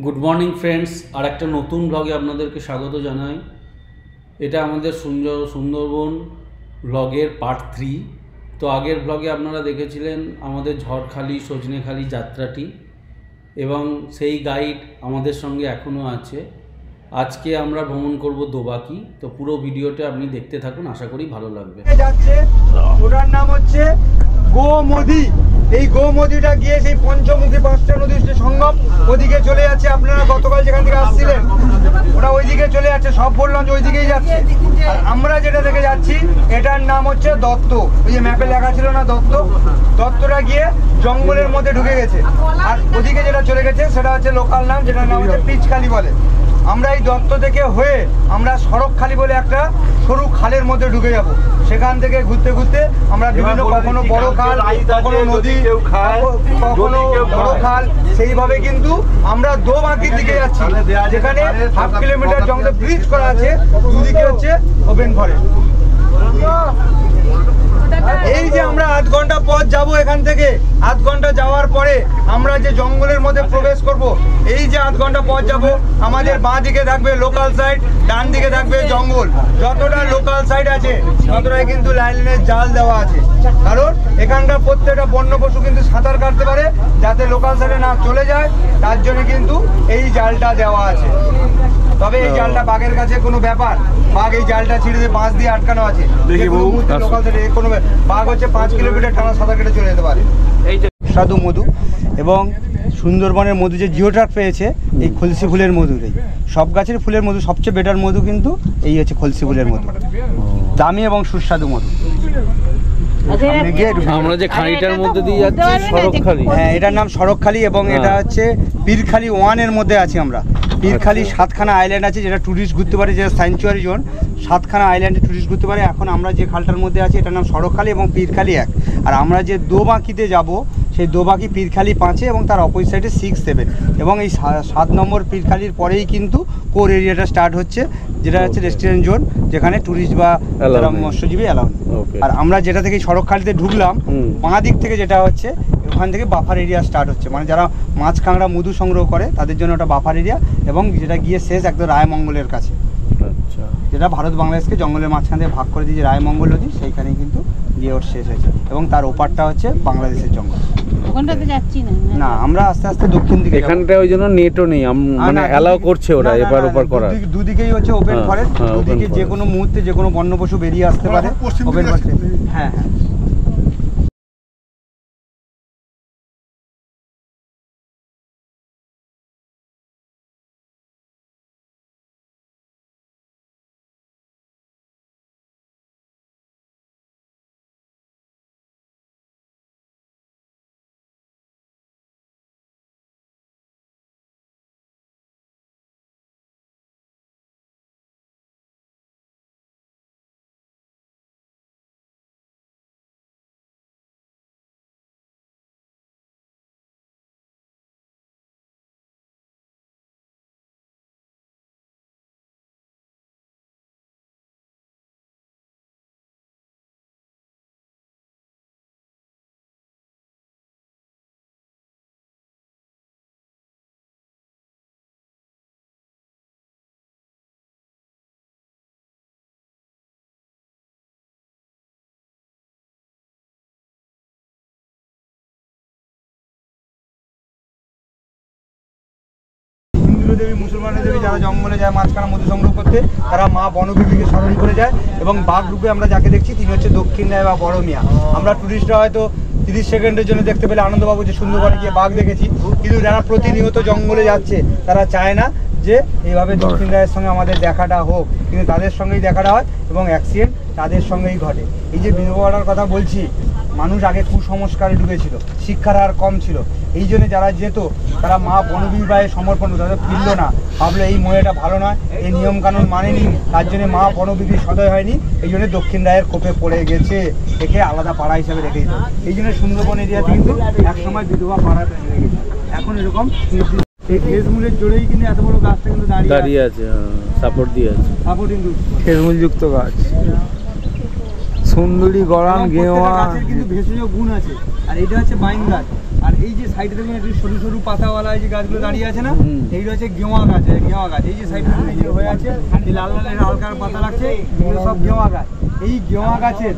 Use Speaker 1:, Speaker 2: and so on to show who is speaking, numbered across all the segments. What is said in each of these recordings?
Speaker 1: Good morning friends, আর একটা নতুন ব্লগে আপনাদেরকে স্বাগত জানাই। এটা আমাদের সুন্দরবন ব্লগের পার্ট 3। তো আগের ব্লগে আপনারা দেখেছিলেন আমাদের ঝড়খালি সজনেখালি যাত্রাটি, এবং সেই গাইড আমাদের সঙ্গে এখনও আছে। আজকে আমরা ভ্রমণ করব দোবাকি। তো পুরো ভিডিওটা আপনি দেখতে থাকুন, আশা করি ভালো লাগবে।
Speaker 2: যাচ্ছে ওটার নাম হচ্ছে গোমতী। এই গোমতীটা গিয়ে সেই পঞ্চমুখী পাঁচটা নদীর সঙ্গম ওদিকে চলে যাচ্ছে। আপনারা গতকাল যেখান থেকে আসছিলেন ওটা ওইদিকে চলে যাচ্ছে, সব বললাম যে ওইদিকেই যাচ্ছে। আর আমরা যেটা দেখে যাচ্ছি এটার নাম হচ্ছে দত্ত। ওই যে ম্যাপে লেখা ছিল না দত্ত, দত্তটা গিয়ে জঙ্গলের মধ্যে ঢুকে গেছে। আর ওদিকে যেটা চলে গেছে সেটা হচ্ছে লোকাল নাম, যেটার নাম হচ্ছে পিচখালি বলে। আমরা এই দত্ত থেকে হয়ে আমরা সড়কখালি বলে একটা সরু খালের মধ্যে ঢুকে যাব। সেখান থেকে ঘুরতে ঘুরতে আমরা বিভিন্ন কখনো বড় খাল, কখনো নদী, কখনো বড় খাল, সেইভাবে কিন্তু আমরা দোবাকির দিকে যাচ্ছি, যেখানে 1/2 কিলোমিটার জঙ্গলে ব্রিজ করা আছে, দুদিকে হচ্ছে ওপেন ফরেস্ট। এই যে আমরা 8 ঘন্টা পথ যাব এখান থেকে, 8 ঘন্টা যাওয়ার পরে আমরা যে জঙ্গলের মধ্যে প্রবেশ করব, এই যে 8 ঘন্টা পথ যাব, আমাদের বাঁ দিকে থাকবে লোকাল সাইড, ডান দিকে থাকবে জঙ্গল। যতটা লোকাল সাইড আছে ততটাই কিন্তু লাইনের জাল দেওয়া আছে, কারণ এখানকার প্রত্যেকটা বন্য পশু কিন্তু সাঁতার কাটতে পারে, যাতে লোকাল সাইডে না চলে যায়, তার জন্য কিন্তু এই জালটা দেওয়া আছে। তবে এই জালটা বাঘের কাছে কোনো ব্যাপার, বাঘ এই জালটা ছিঁড়ে দিয়ে বাঁশ দিয়ে আটকানো আছে। লোকাল সাইডে কোনো বাঘ হচ্ছে 5 কিলোমিটার টানা সাঁতার কেটে চলে যেতে পারে। এই যে সুস্বাদু মধু, এবং সুন্দরবনের মধু যে জিওট্রাক পেয়েছে এই খলসি ফুলের মধুরেই। সব গাছের ফুলের মধু সবচেয়ে বেটার মধু কিন্তু এই হচ্ছে খলসি ফুলের মধু, দামি এবং সুস্বাদু মধু।
Speaker 1: আমরা যে খাড়িটার মধ্যে দিয়ে যাচ্ছি সড়কখালি,
Speaker 2: হ্যাঁ এটার নাম সড়কখালি, এবং এটা হচ্ছে পীরখালি 1 এর মধ্যে আছি আমরা। পীরখালি 7খানা আইল্যান্ড আছে, যেটা টুরিস্ট ঘুরতে পারে, যেটা স্যাংচুয়ারি জোন। 7খানা আইল্যান্ডে টুরিস্ট ঘুরতে পারে। এখন আমরা যে খালটার মধ্যে আছি এটার নাম সড়কখালি এবং পীরখালি 1। আর আমরা যে দোবাকিতে যাব সেই দোবাকি পীরখালি 5-এ, এবং তার অপোজিট সাইডে 6-7, এবং এই 7 নম্বর পীরখালির পরেই কিন্তু কোর এরিয়াটা স্টার্ট হচ্ছে, যেটা হচ্ছে রেস্টুরেন্ট জোন, যেখানে টুরিস্ট বা মৎস্যজীবী অ্যালাউ। আর আমরা যেটা থেকে সড়কখালিতে ঢুকলাম, বাঁ দিক থেকে যেটা হচ্ছে ওখান থেকে বাফার এরিয়া স্টার্ট হচ্ছে, মানে যারা মাছ কাঁকড়া মধু সংগ্রহ করে তাদের জন্য ওটা বাফার এরিয়া, এবং যেটা গিয়ে শেষ একদম রায়মঙ্গলের কাছে, যেটা ভারত বাংলাদেশকে জঙ্গলের মাঝখান থেকে ভাগ করে দিয়েছে রায়মঙ্গল নদী, সেইখানেই কিন্তু গিয়ে ওর শেষ হয়েছে। এবং তার ওপারটা হচ্ছে বাংলাদেশের জঙ্গল।
Speaker 3: ওখানটাতে যাচ্ছি না,
Speaker 2: আমরা আস্তে আস্তে দক্ষিণ দিকে।
Speaker 1: এখানটা ওই জন্য নেটও নেই, মানে অ্যালাউ করছে ওরা এপার ওপার করা।
Speaker 2: দুদিকেই হচ্ছে ওপেন ফরেস্ট, দুদিকে যে কোনো মুহূর্তে যে কোনো বন্য পশু বেরিয়ে আসতে পারে ওপেন ফরেস্টে। হ্যাঁ হ্যাঁ। দেবী, মুসলমানের দেবী, যারা জঙ্গলে যায় মাঝখানে মধু সংগ্রহ করতে, তারা মা বনবিবিকে স্মরণ করে যায়। এবং বাঘ রূপে আমরা যাকে দেখছি তিনি হচ্ছে দক্ষিণ রায় বা বড় মিয়া। আমরা টুরিস্টরা হয়তো 30 সেকেন্ডের জন্য দেখতে পেলে আনন্দ পাবো যে সুন্দরবনে গিয়ে বাঘ দেখেছি, কিন্তু যারা প্রতিনিয়ত জঙ্গলে যাচ্ছে তারা চায় না যে এইভাবে দক্ষিণ রায়ের সঙ্গে আমাদের দেখাটা হোক, কিন্তু তাদের সঙ্গেই দেখাটা হয় এবং অ্যাক্সিডেন্ট তাদের সঙ্গেই ঘটে। এই যে বিধবাটার কথা বলছি, মানুষ আগে কুসংস্কারে ডুবেছিল, শিক্ষার হার কম ছিল, এই জন্য যারা যেত তারা মা বনবিবাহে সমর্পণ, তাদের ফিরল না, ভাবলো এই মহিলাটা ভালো নয়, এই নিয়মকানুন মানেনি, তার জন্য মা বনবিবি সদয় হয়নি, এই জন্য দক্ষিণ রায়ের কোপে পড়ে গেছে, একে আলাদা পাড়া হিসাবে রেখে দিত। এই জন্য সুন্দরবন এরিয়াতে কিন্তু একসময় বিধবা পাড়া হয়ে গেছে। এখন এরকম এই খেজমূলের জোরেই কিন্তু এত বড় গাছটা কিন্তু দাঁড়িয়ে আছে,
Speaker 1: সাপোর্ট দিয়ে আছে,
Speaker 2: সাপোর্টিং
Speaker 4: খেজমূলযুক্ত গাছ, সুন্দরী, গরান, গেওয়া,
Speaker 2: গাছের কিন্তু ভেষজ গুণ আছে। আর এটা হচ্ছে বাইন গাছ, আর এই যে সাইডে দেখুন একটু সরু সরু পাতাওয়ালা এই যে গাছগুলো দাঁড়িয়ে আছে না, এইগুলো হচ্ছে গেওয়া গাছ। গেওয়া গাছ এই যে সাইডে হয়ে আছে, এই লাল লাল হালকা পাতা লাগছে, এগুলো সব গেওয়া গাছ। এই গেওয়া গাছের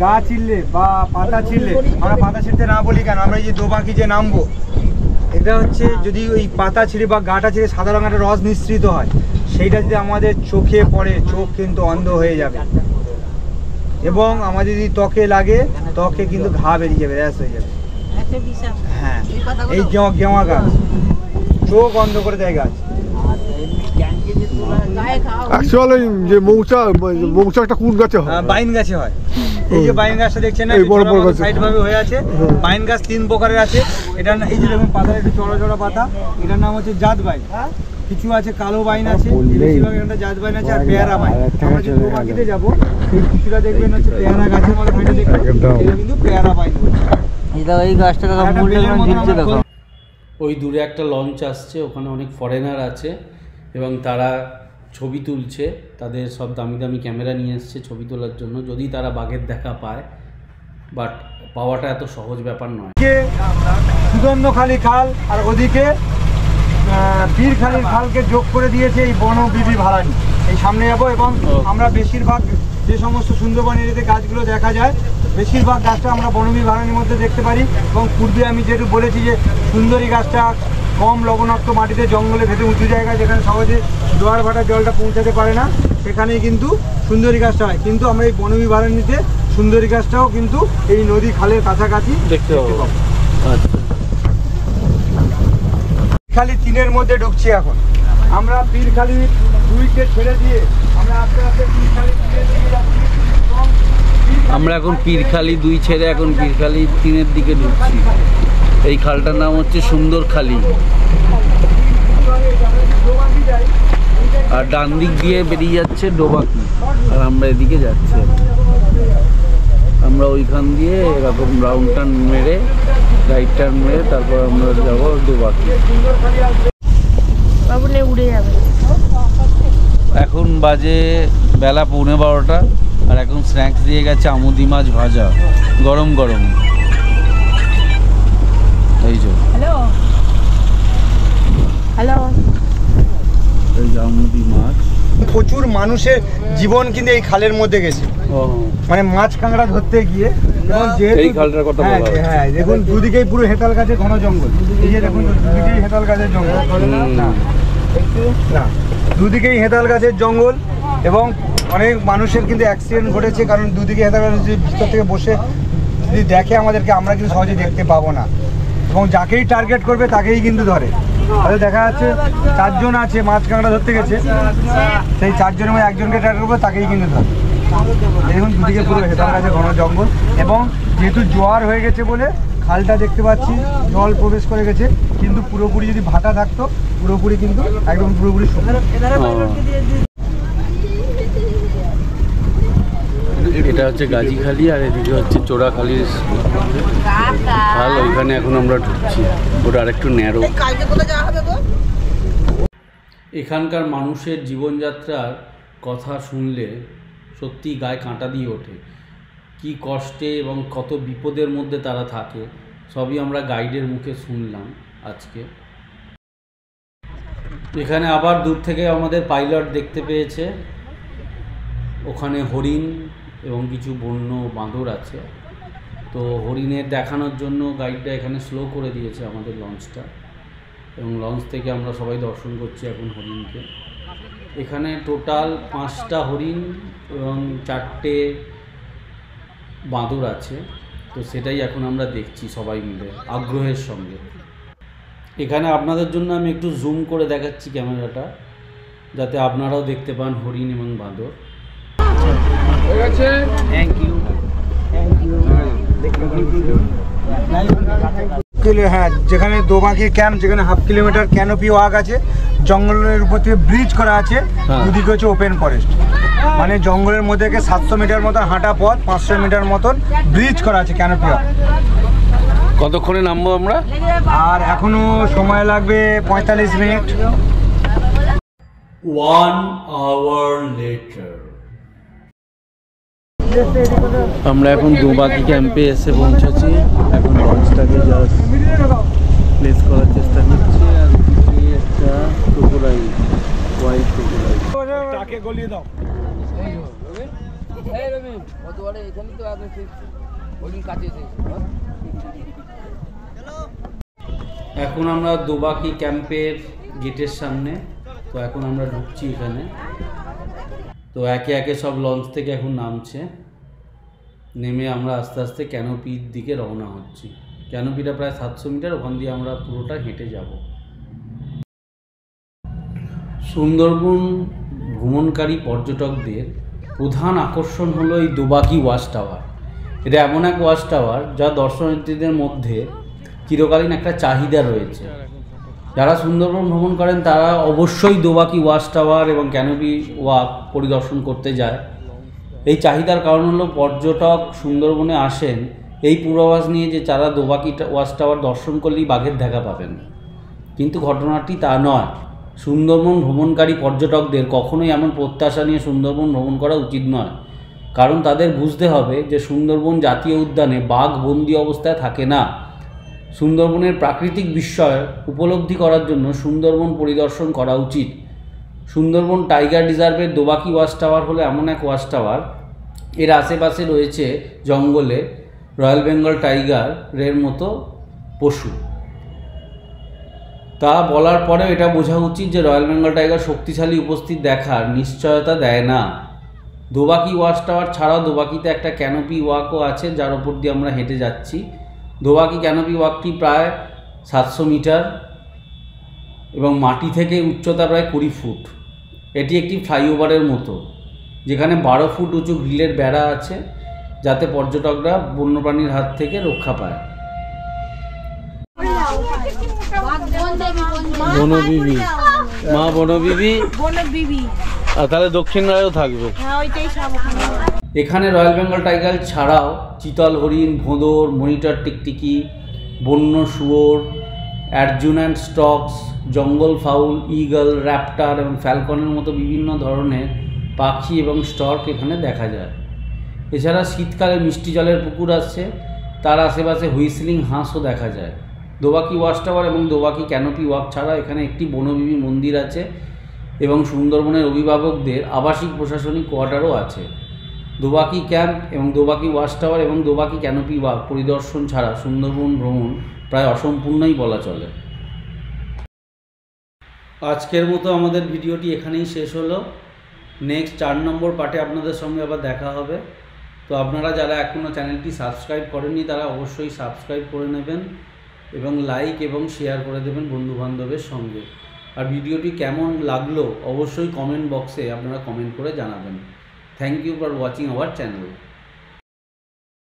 Speaker 2: গা ছিঁড়লে বা পাতা ছিঁড়লে, আমরা পাতা ছিঁড়তে না বলি কেন, আমরা এই যে দোবাকি যে নামবো, এটা হচ্ছে যদি ওই পাতা ছিঁড়ে বা গাটা ছিঁড়ে সাদা রঙের রস নিঃসৃত হয়, সেইটা যদি আমাদের চোখে পড়ে চোখ কিন্তু অন্ধ হয়ে যাবে, এবং আমাদের যদি ত্বকে লাগে ত্বকে কিন্তু ঘা বেরিয়ে যাবে, র্যাশ হয়ে যাবে। হ্যাঁ, এই গেওয়া গাছ চোখ অন্ধ করে দেয় গাছ।
Speaker 4: অ্যাকচুয়ালি যে মৌচাকটা কোন গাছে হয়?
Speaker 2: বাইন গাছে হয়। এই যে বাইন গাছটা দেখছেন না, বড় বড় সাইড ভাবে হয়ে আছে। বাইন গাছ 3 প্রকারের আছে। এটা এই যে দেখুন পাতা একটু চড়া চড়া পাতা, এটার নাম হচ্ছে জাত বাইন। কিছু আছে কালো বাইন আছে, বেশিরভাগ একটা জাত বাইন আছে, আর পেয়ারা বাইন। আমরা যে বাকিতে যাবো এই কিছুটা দেখবেন হচ্ছে পেয়ারা গাছের মতো বাইনটা দেখবেন, এটা কিন্তু পেয়ারা বাইন।
Speaker 5: এটা ওই গাছটা ঝুলছে দেখো।
Speaker 1: ওই দূরে একটা লঞ্চ আসছে, ওখানে অনেক ফরেনার আছে এবং তারা ছবি তুলছে। তাদের সব দামি দামি ক্যামেরা নিয়ে এসছে ছবি তোলার জন্য, যদি তারা বাঘের দেখা পায়। বাট পাওয়াটা এত সহজ ব্যাপার নয়।
Speaker 2: সুদর্ণখালী খাল আর ওদিকে বীরখালীর খালকে যোগ করে দিয়েছে এই বনবিবি ভাড়ানি। এই সামনে যাবো এবং আমরা বেশিরভাগ যে সমস্ত সুন্দরবন এরিয়াতে গাছগুলো দেখা যায়, বেশিরভাগ গাছটা আমরা বনবিবি ভাড়ানির মধ্যে দেখতে পারি। এবং পূর্বে আমি যেহেতু বলেছি যে সুন্দরী গাছটা কম লবণাক্ত মাটিতে জঙ্গলে ভেতরে উঁচু জায়গায় যেখানে সহজে জোয়ার ভাটার জলটা পৌঁছাতে পারে না, সেখানেই কিন্তু সুন্দরী গাছটা হয়। কিন্তু আমরা এই বনবিবি ভাড়ানিতে সুন্দরী গাছটাও কিন্তু এই নদী খালের কাছাকাছি দেখতে পাবো। পীরখালী 3-এর মধ্যে ঢুকছি এখন আমরা। পীরখালী 2কে ছেড়ে দিয়ে আমরা আস্তে আস্তে পীরখালী 3-এর দিকে যাচ্ছি।
Speaker 1: আমরা এখন পীরখালী 2 ছেড়ে এখন পীরখালী 3-এর দিকে ঢুকছি। এই খালটার নাম হচ্ছে সুন্দরখালী। আর ডান দিক দিয়ে বেরিয়ে যাচ্ছে ডোবাকি, আর আমরা এদিকে যাচ্ছি। আমরা ওইখান দিয়ে এরকম রাউন্ড টার্ন মেরে, রাইট টার্ন মেরে তারপর আমরা যাবো ডোবাকি।
Speaker 3: উড়ে যাবে।
Speaker 1: এখন বাজে বেলা 11:15, আর এখন স্ন্যাক্স দিয়ে গেছে আমুদি মাছ ভাজা, গরম গরম। এই যে
Speaker 3: হ্যালো হ্যালো,
Speaker 1: এই যে আমুদি মাছ।
Speaker 2: প্রচুর মানুষের জীবন কিন্তু এই খালের মধ্যে গেছে, মানে মাছ কাঁকড়া ধরতে গিয়ে। এবং যেহেতু
Speaker 1: এই খালটার কথা বলা হচ্ছে।
Speaker 2: হ্যাঁ দেখুন দুদিকেই পুরো হেতাল গাছের ঘন জঙ্গল। এই যে দেখুন দুদিকেই হেতাল গাছের জঙ্গল, না দুদিকেই হেতাল গাছের জঙ্গল। এবং অনেক মানুষের কিন্তু অ্যাক্সিডেন্ট ঘটেছে, কারণ দুদিকে হেতাল গাছের ভিতর থেকে বসে যদি দেখে আমাদেরকে, আমরা কিন্তু সহজে দেখতে পাবো না। এবং যাকেই টার্গেট করবে তাকেই কিন্তু ধরে। তাহলে দেখা যাচ্ছে 4 জন আছে মাছ কাঁকড়া ধরতে গেছে, সেই 4 জনের মধ্যে একজনকে টার্গেট করবে, তাকেই কিন্তু ধরে। দেখুন দুদিকে পুরো হেতাল গাছের ঘন জঙ্গল। এবং যেহেতু জোয়ার হয়ে গেছে বলে খালটা দেখতে পাচ্ছি জল প্রবেশ করে গেছে, কিন্তু পুরোপুরি যদি ভাটা থাকতো পুরোপুরি কিন্তু একদম পুরোপুরি শুকনো।
Speaker 1: এটা হচ্ছে গাজীখালী, আর এদিকে হচ্ছে চোরাখালীর খাল। ওইখানে এখন আমরা ঢুকছি, ওটা আরেকটু ন্যারো। এখানকার মানুষের জীবনযাত্রার কথা শুনলে সত্যি গায়ে কাঁটা দিয়ে ওঠে। কি কষ্টে এবং কত বিপদের মধ্যে তারা থাকে, সবই আমরা গাইডের মুখে শুনলাম আজকে। এখানে আবার দূর থেকে আমাদের পাইলট দেখতে পেয়েছে, ওখানে হরিণ এবং কিছু বন্য বাঁদর আছে। তো হরিণের দেখানোর জন্য গাইডটা এখানে স্লো করে দিয়েছে আমাদের লঞ্চটা, এবং লঞ্চ থেকে আমরা সবাই দর্শন করছি এখন হরিণকে। এখানে টোটাল 5টা হরিণ এবং 4টে বাঁদর আছে। তো সেটাই এখন আমরা দেখছি সবাই মিলে আগ্রহের সঙ্গে। এখানে আপনাদের জন্য আমি একটু জুম করে দেখাচ্ছি ক্যামেরাটা, যাতে আপনারাও দেখতে পান হরিণ এবং বাঁদর। Thank you.
Speaker 2: হ্যাঁ, যেখানে দোবাকি ক্যাম্প, যেখানে 1/2 কিলোমিটার ক্যানোপি ওয়াক আছে, জঙ্গলের উপর থেকে ব্রিজ করা আছে, দুদিকে হচ্ছে ওপেন ফরেস্ট। মানে জঙ্গলের মধ্যে 700 মিটার মতন হাঁটা পথ, 500 মিটার মতন ব্রিজ করা আছে ক্যানোপি ওয়াক।
Speaker 1: কতক্ষণে নামবো আমরা?
Speaker 2: আর এখনো সময় লাগবে 45 মিনিট।
Speaker 1: 1 hour later. আমরা এখন দুবাকি ক্যাম্পে এসে পৌঁছেছি। এখন লঞ্চটাকে জাস্ট প্লেস করার চেষ্টা করছি। আর এদিকে একটা ক্রোকোডাইল, হোয়াইট ক্রোকোডাইল।
Speaker 2: তাকে গলিয়ে দাও।
Speaker 1: এখন আমরা দুবাকি ক্যাম্পের গেটের সামনে। তো এখন আমরা ঢুকছি এখানে। তো একে একে সব লঞ্চ থেকে এখন নামছে। নেমে আমরা আস্তে আস্তে ক্যানোপির দিকে রওনা হচ্ছি। ক্যানোপিটা প্রায় 700 মিটার, ওখান দিয়ে আমরা পুরোটা হেঁটে যাব। সুন্দরবন ভ্রমণকারী পর্যটকদের প্রধান আকর্ষণ হলো এই দুবাকি ওয়াচ টাওয়ার। এটা এমন এক ওয়াচ টাওয়ার যা দর্শনার্থীদের মধ্যে চিরকালীন একটা চাহিদা রয়েছে। যারা সুন্দরবন ভ্রমণ করেন তারা অবশ্যই দুবাকি ওয়াচ টাওয়ার এবং ক্যানোপি ওয়াক পরিদর্শন করতে যায়। এই চাহিদার কারণ হলো পর্যটক সুন্দরবনে আসেন এই পূর্বাভাস নিয়ে যে যারা দুবাকি ওয়াচ টাওয়ার দর্শন করলেই বাঘের দেখা পাবেন, কিন্তু ঘটনাটি তা নয়। সুন্দরবন ভ্রমণকারী পর্যটকদের কখনোই এমন প্রত্যাশা নিয়ে সুন্দরবন ভ্রমণ করা উচিত নয়, কারণ তাদের বুঝতে হবে যে সুন্দরবন জাতীয় উদ্যানে বাঘ বন্দি অবস্থায় থাকে না। সুন্দরবনের প্রাকৃতিক বিস্ময় উপলব্ধি করার জন্য সুন্দরবন পরিদর্শন করা উচিত। সুন্দরবন টাইগার রিজার্ভের দুবাকি ওয়াচ টাওয়ার হলো এমন এক ওয়াচ টাওয়ার, এর আশেপাশে রয়েছে জঙ্গলে রয়্যাল বেঙ্গল টাইগারের মতো পশু। তা বলার পরেও এটা বোঝা উচিত যে রয়্যাল বেঙ্গল টাইগার শক্তিশালী উপস্থিত দেখার নিশ্চয়তা দেয় না। দুবাকি ওয়াচ টাওয়ার ছাড়াও দুবাকিতে একটা ক্যানোপি ওয়াকও আছে, যার ওপর দিয়ে আমরা হেঁটে যাচ্ছি। দুবাকি ক্যানোপি ওয়াকটি প্রায় 700 মিটার এবং মাটি থেকে উচ্চতা প্রায় 20 ফুট। এটি একটি ফ্লাইওভারের মতো, যেখানে 12 ফুট উঁচু গ্রিলের বেড়া আছে, যাতে পর্যটকরা বন্যপ্রাণীর হাত থেকে রক্ষা পায়। বনবিবি, মা বনবিবি, আর তাহলে দক্ষিণ রায়ও থাকবে। এখানে রয়্যাল বেঙ্গল টাইগার ছাড়াও চিতল হরিণ, ভোঁদর, মনিটর টিকটিকি, বন্য শুয়োর, অ্যার্জুন অ্যান্ড স্টক্স, জঙ্গল ফাউল, ঈগল, র্যাপ্টার এবং ফ্যালকনের মতো বিভিন্ন ধরনের পাখি এবং স্টর্ক এখানে দেখা যায়। এছাড়া শীতকালে মিষ্টি জলের পুকুর আছে, তার আশেপাশে হুইসলিং হাঁসও দেখা যায়। দুবাকি ওয়াচ টাওয়ার এবং দুবাকি ক্যানোপি ওয়াক ছাড়া এখানে একটি বনবিবি মন্দির আছে এবং সুন্দরবনের অভিভাবকদের আবাসিক প্রশাসনিক কোয়ার্টারও আছে। দুবাকি ক্যাম্প এবং দুবাকি ওয়াচ টাওয়ার এবং দুবাকি ক্যানোপি ওয়াক পরিদর্শন ছাড়া সুন্দরবন ভ্রমণ প্রায় অসম্পূর্ণই বলা চলে। আজকের মতো আমাদের ভিডিওটি এখানেই শেষ হলো। নেক্সট 4 নম্বর পার্টে আপনাদের সঙ্গে আবার দেখা হবে। তো আপনারা যারা এখনও চ্যানেলটি সাবস্ক্রাইব করেননি তারা অবশ্যই সাবস্ক্রাইব করে নেবেন এবং লাইক এবং শেয়ার করে দেবেন বন্ধুবান্ধবের সঙ্গে। আর ভিডিওটি কেমন লাগলো অবশ্যই কমেন্ট বক্সে আপনারা কমেন্ট করে জানাবেন। Thank you for watching our channel.